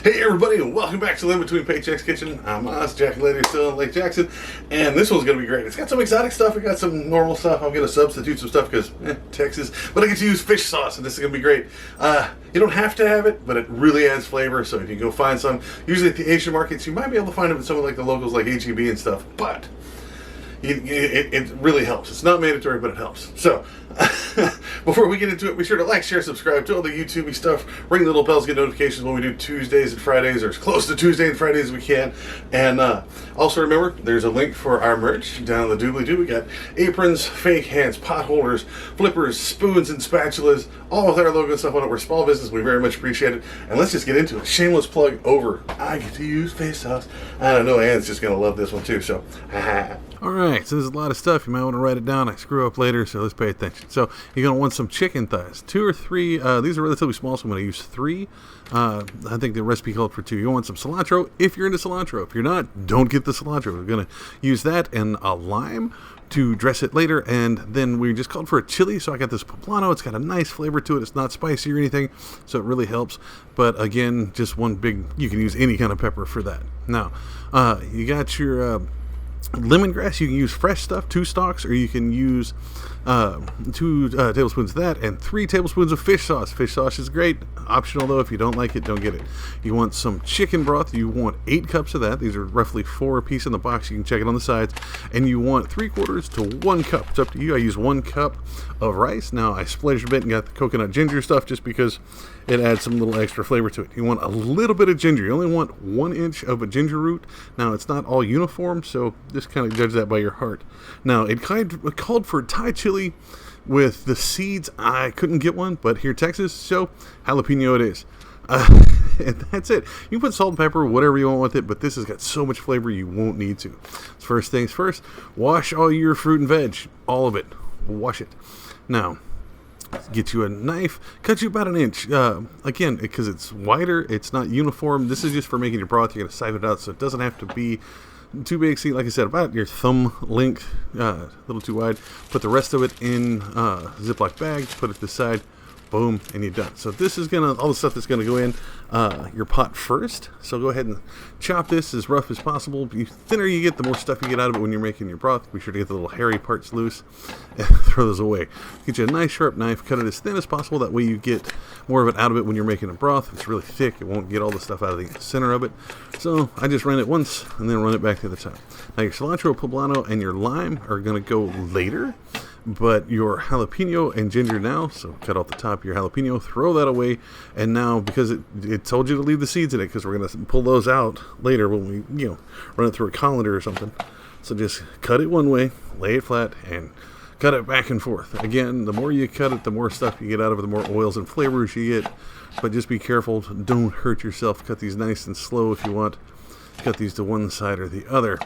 Hey everybody, and welcome back to In Between Paychecks Kitchen. I'm Oz, Jack Later, still in Lake Jackson, and this one's going to be great. It's got some exotic stuff, we got some normal stuff. I'm going to substitute some stuff because, Texas, but I get to use fish sauce, and this is going to be great. You don't have to have it, but it really adds flavor, so if you go find some, usually at the Asian markets, you might be able to find it with some of like the locals like H-E-B and stuff, but it really helps. It's not mandatory, but it helps. So, before we get into it, be sure to like, share, subscribe to all the YouTube stuff. Ring the little bells, get notifications when we do Tuesdays and Fridays, or as close to Tuesday and Fridays as we can. And also remember, there's a link for our merch down in the doobly-doo. We got aprons, fake hands, pot holders, flippers, spoons, and spatulas, all with our logo and stuff on it. We're a small business. We very much appreciate it. And let's just get into it. Shameless plug over. I get to use fish sauce. I don't know, Anne's just going to love this one too, so Alright, so there's a lot of stuff. You might want to write it down. I screw up later, so let's pay attention. So you're going to want some chicken thighs. 2 or 3. These are relatively small, so I'm going to use 3. I think the recipe called for 2. You want some cilantro if you're into cilantro. If you're not, don't get the cilantro. We're going to use that and a lime to dress it later. And then we just called for a chili, so I got this poblano. It's got a nice flavor to it. It's not spicy or anything, so it really helps. But again, just one big, you can use any kind of pepper for that. Now, you got your lemongrass. You can use fresh stuff, 2 stalks, or you can use 2 tablespoons of that and 3 tablespoons of fish sauce. Fish sauce is great. Optional though. If you don't like it, don't get it. You want some chicken broth. You want 8 cups of that. These are roughly 4 a piece in the box. You can check it on the sides. And you want 3/4 to 1 cup. It's up to you. I use 1 cup of rice. Now I splurged a bit and got the coconut ginger stuff just because it adds some little extra flavor to it. You want a little bit of ginger. You only want 1 inch of a ginger root. Now it's not all uniform, so just kind of judge that by your heart. Now it called for Thai chili with the seeds. I couldn't get one, but here Texas, so jalapeno it is. And that's it. You can put salt and pepper, whatever you want with it, but this has got so much flavor you won't need to. First things first, wash all your fruit and veg, all of it. Wash it. Now, get you a knife, cut you about 1 inch. Again, because it's wider, it's not uniform. This is just for making your broth. You're going to siphon it out, so it doesn't have to be too big. See, like I said, about your thumb length, a little too wide. Put the rest of it in a Ziploc bag, put it to the side, boom, and you're done. So this is gonna, all the stuff that's gonna go in your pot first. So go ahead and chop this as rough as possible. The thinner you get, the more stuff you get out of it when you're making your broth. Be sure to get the little hairy parts loose and throw those away. Get you a nice sharp knife, cut it as thin as possible. That way you get more of it out of it when you're making a broth. If it's really thick, it won't get all the stuff out of the center of it. So I just run it once and then run it back to the top. Now your cilantro, poblano, and your lime are gonna go later. But your jalapeno and ginger now, so cut off the top of your jalapeno, throw that away, and now, because it told you to leave the seeds in it, because we're going to pull those out later when we, run it through a colander or something. So just cut it one way, lay it flat, and cut it back and forth. Again, the more you cut it, the more stuff you get out of it, the more oils and flavors you get. But just be careful, don't hurt yourself. Cut these nice and slow if you want. Cut these to one side or the other.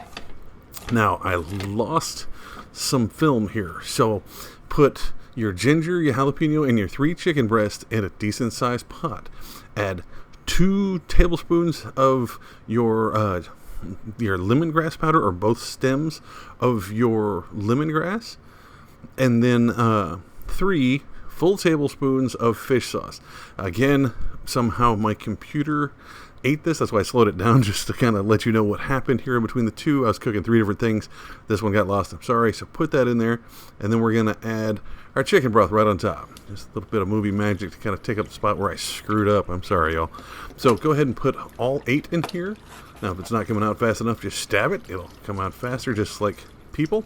Now, I lost some film here, so put your ginger, your jalapeno, and your 3 chicken breasts in a decent sized pot. Add 2 tablespoons of your lemongrass powder, or both stems of your lemongrass, and then 3 full tablespoons of fish sauce. Again, somehow my computer ate this. That's why I slowed it down, just to kind of let you know what happened here in between the 2. I was cooking 3 different things. This one got lost. I'm sorry. So put that in there, and then we're going to add our chicken broth right on top. Just a little bit of movie magic to kind of take up the spot where I screwed up. I'm sorry, y'all. So go ahead and put all 8 in here. Now, if it's not coming out fast enough, just stab it. It'll come out faster, just like people.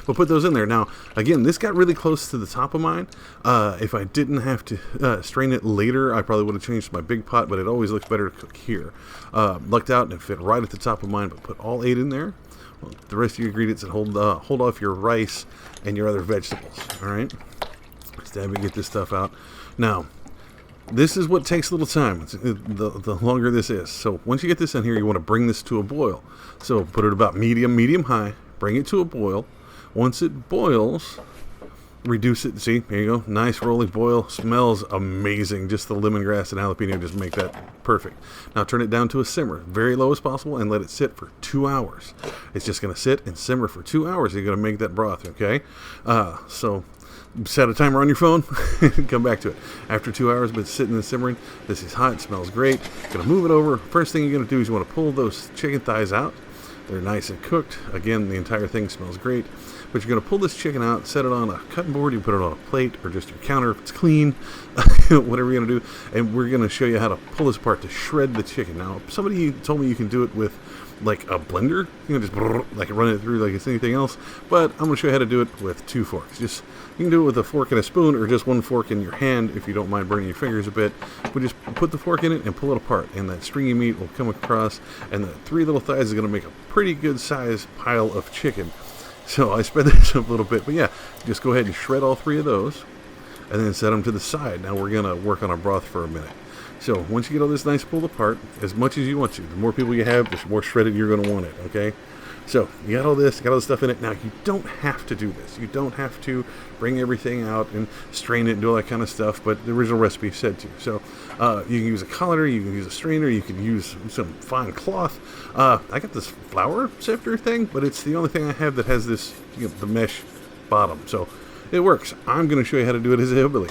We'll put those in there. Now, again, this got really close to the top of mine. If I didn't have to strain it later, I probably would have changed to my big pot, but it always looks better to cook here. Lucked out and it fit right at the top of mine, but put all 8 in there. Well, the rest of your ingredients, and hold off your rice and your other vegetables. All right? Stab and get this stuff out. Now, this is what takes a little time, the longer this is. So once you get this in here, you want to bring this to a boil. So put it about medium high, bring it to a boil. Once it boils, reduce it. See, here you go. Nice rolling boil. Smells amazing. Just the lemongrass and jalapeno just make that perfect. Now turn it down to a simmer, very low as possible, and let it sit for 2 hours. It's just going to sit and simmer for 2 hours. You're going to make that broth, okay? So set a timer on your phone and come back to it. After 2 hours, but sitting and simmering, this is hot. It smells great. Going to move it over. First thing you're going to do is you want to pull those chicken thighs out. They're nice and cooked. Again, the entire thing smells great. But you're going to pull this chicken out, set it on a cutting board. You put it on a plate or just your counter if it's clean, whatever you're going to do. And we're going to show you how to pull this apart to shred the chicken. Now, somebody told me you can do it with like a blender. You know, just like run it through like it's anything else. But I'm going to show you how to do it with 2 forks. Just you can do it with a fork and a spoon, or just 1 fork in your hand if you don't mind burning your fingers a bit. But just put the fork in it and pull it apart, and that stringy meat will come across, and the 3 little thighs is going to make a pretty good sized pile of chicken. So I sped this up a little bit, but yeah, just go ahead and shred all 3 of those, and then set them to the side. Now we're going to work on our broth for a minute. So once you get all this nice pulled apart, as much as you want to, the more people you have, the more shredded you're going to want it, okay? So you got all this, got all this stuff in it. Now you don't have to do this. You don't have to bring everything out and strain it and do all that kind of stuff, but the original recipe said to. So you can use a colander, you can use a strainer, you can use some fine cloth. I got this flour sifter thing, but it's the only thing I have that has this, the mesh bottom. So it works. I'm going to show you how to do it as a hillbilly.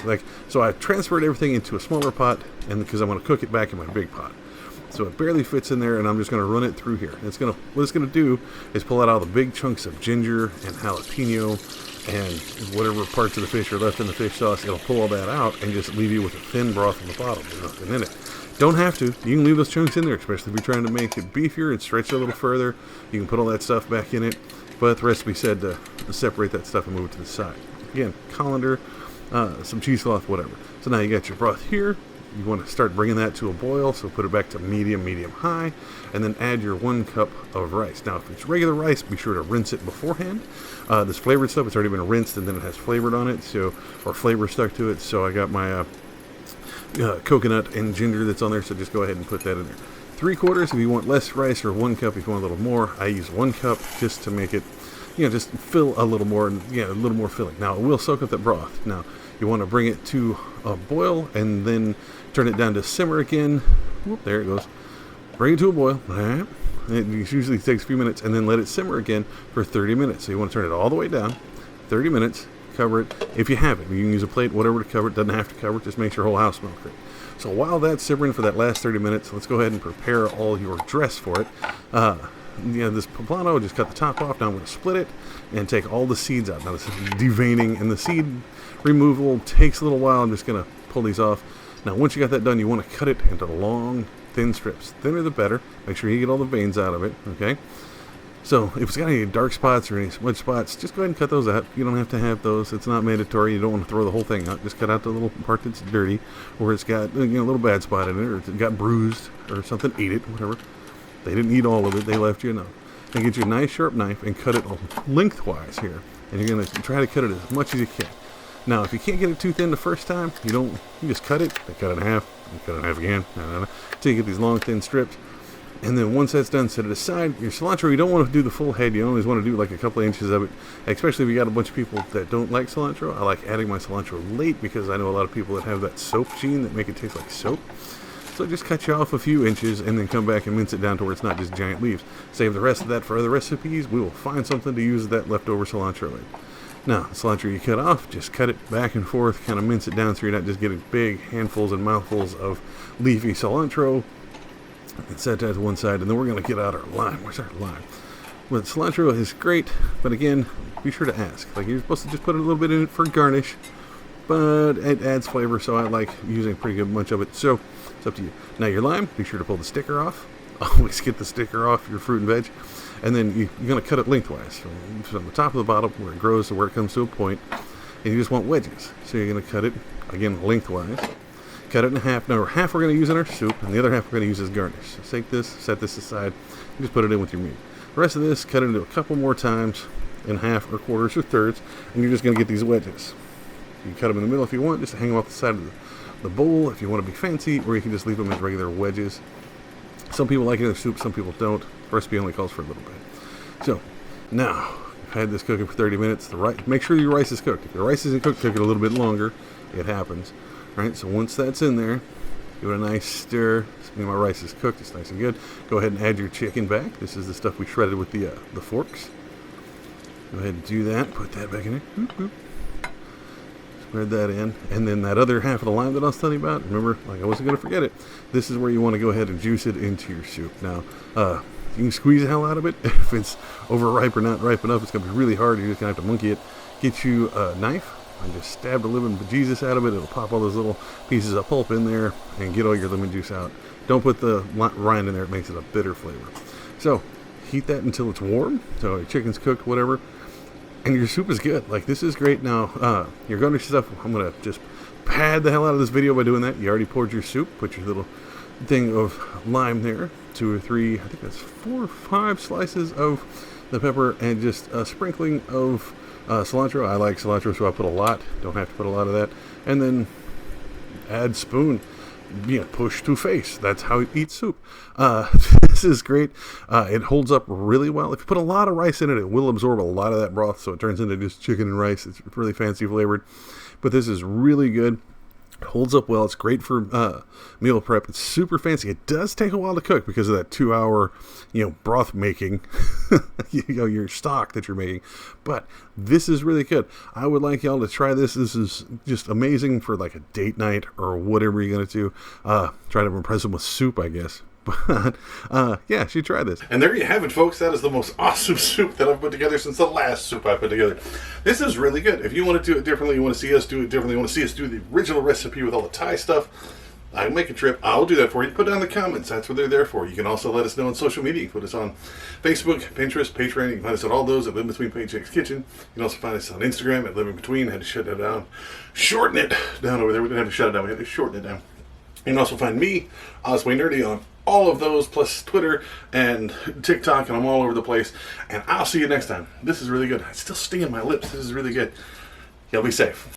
So I transferred everything into a smaller pot, and because I want to cook it back in my big pot. So it barely fits in there, and I'm just going to run it through here. What it's going to do is pull out all the big chunks of ginger and jalapeno and whatever parts of the fish are left in the fish sauce. It'll pull all that out and just leave you with a thin broth on the bottom. There's nothing in it. Don't have to. You can leave those chunks in there, especially if you're trying to make it beefier and stretch it a little further. You can put all that stuff back in it. But the recipe said to separate that stuff and move it to the side. Again, colander, some cheesecloth, whatever. So now you got your broth here. You want to start bringing that to a boil, so put it back to medium, medium-high, and then add your 1 cup of rice. Now, if it's regular rice, be sure to rinse it beforehand. This flavored stuff, it's already been rinsed, and then it has flavored on it, or flavor stuck to it. So I got my coconut and ginger that's on there, so just go ahead and put that in there. 3/4 if you want less rice, or 1 cup if you want a little more. I use 1 cup just to make it, just fill a little more, and a little more filling. Now, it will soak up that broth. Now, you want to bring it to a boil, and then turn it down to simmer again. Whoop, there it goes. Bring it to a boil. It usually takes a few minutes, and then let it simmer again for 30 minutes. So you want to turn it all the way down, 30 minutes, cover it. If you have it, you can use a plate, whatever to cover it. Doesn't have to cover it, just makes your whole house smell great. So while that's simmering for that last 30 minutes, let's go ahead and prepare all your dress for it. This poblano, just cut the top off. Now I'm going to split it and take all the seeds out. Now this is deveining, and the seed removal takes a little while. I'm just going to pull these off. Now once you got that done, you want to cut it into long, thin strips. Thinner the better. Make sure you get all the veins out of it, okay? So if it's got any dark spots or any smudge spots, just go ahead and cut those out. You don't have to have those. It's not mandatory. You don't want to throw the whole thing out. Just cut out the little part that's dirty, or it's got a little bad spot in it, or it got bruised or something. Eat it, whatever. They didn't eat all of it. They left you enough. And get you a nice sharp knife and cut it lengthwise here. And you're going to try to cut it as much as you can. Now, if you can't get it too thin the first time, you just cut it, and cut it in half, and cut it in half again, until you get these long, thin strips. And then once that's done, set it aside. Your cilantro, you don't want to do the full head. You always want to do like a couple of inches of it, especially if you got a bunch of people that don't like cilantro. I like adding my cilantro late because I know a lot of people that have that soap gene that make it taste like soap. So just cut you off a few inches and then come back and mince it down to where it's not just giant leaves. Save the rest of that for other recipes. We will find something to use that leftover cilantro in. Now, the cilantro you cut off, just cut it back and forth, kind of mince it down so you're not just getting big handfuls and mouthfuls of leafy cilantro. And set that to one side, and then we're going to get out our lime. Where's our lime? Well, cilantro is great, but again, be sure to ask. Like, you're supposed to just put a little bit in it for garnish, but it adds flavor, so I like using a pretty good bunch of it. So, it's up to you. Now, your lime, be sure to pull the sticker off. Always get the sticker off your fruit and veg. And then you're going to cut it lengthwise from the top of the bottom where it grows to where it comes to a point. And you just want wedges. So you're going to cut it, again, lengthwise. Cut it in half. Now, half we're going to use in our soup, and the other half we're going to use as garnish. So take this, set this aside, and just put it in with your meat. The rest of this, cut it into a couple more times in half or quarters or thirds, and you're just going to get these wedges. You can cut them in the middle if you want, just to hang them off the side of the bowl if you want to be fancy, or you can just leave them as regular wedges. Some people like it in their soup, some people don't. The recipe only calls for a little bit. So, now, had this cooking for 30 minutes. Make sure your rice is cooked. If your rice isn't cooked, cook it a little bit longer. It happens. Right, so once that's in there, give it a nice stir. My rice is cooked. It's nice and good. Go ahead and add your chicken back. This is the stuff we shredded with the forks. Go ahead and do that. Put that back in there. Boop, boop. Spread that in. And then that other half of the lime that I was telling you about, remember, like I wasn't going to forget it. This is where you want to go ahead and juice it into your soup. Now, you can squeeze the hell out of it. If it's overripe or not ripe enough, it's going to be really hard. You're just going to have to monkey it. Get you a knife and just stab the living bejesus out of it. It'll pop all those little pieces of pulp in there and get all your lemon juice out. Don't put the rind in there. It makes it a bitter flavor. So heat that until it's warm. So your chicken's cooked, whatever. And your soup is good. Like, this is great. Now, your garnish stuff, I'm going to just pad the hell out of this video by doing that. You already poured your soup. Put your little thing of lime there. 2 or 3, I think that's 4 or 5 slices of the pepper. And just a sprinkling of cilantro. I like cilantro, so I put a lot. Don't have to put a lot of that. And then add spoon. Push to face. That's how you eat soup. This is great. It holds up really well. If you put a lot of rice in it, it will absorb a lot of that broth, so it turns into just chicken and rice. It's really fancy flavored. But this is really good. It holds up well. It's great for meal prep. It's super fancy. It does take a while to cook because of that 2-hour, broth making, your stock that you're making. But this is really good. I would like y'all to try this. This is just amazing for like a date night or whatever you're going to do. Try to impress them with soup, I guess. But, yeah, you should try this. And there you have it, folks. That is the most awesome soup that I've put together since the last soup I put together. This is really good. If you want to do it differently, you want to see us do it differently, you want to see us do the original recipe with all the Thai stuff, I make a trip. I'll do that for you. Put it down in the comments. That's what they're there for. You can also let us know on social media. You can put us on Facebook, Pinterest, Patreon. You can find us on all those at Live Between Paychecks Kitchen. You can also find us on Instagram at Live in Between. I had to shut that down. Shorten it down over there. We didn't have to shut it down. We had to shorten it down. You can also find me, Osway Nerdy, on all of those, plus Twitter and TikTok, and I'm all over the place. And I'll see you next time. This is really good. It's still stinging my lips. This is really good. Y'all be safe.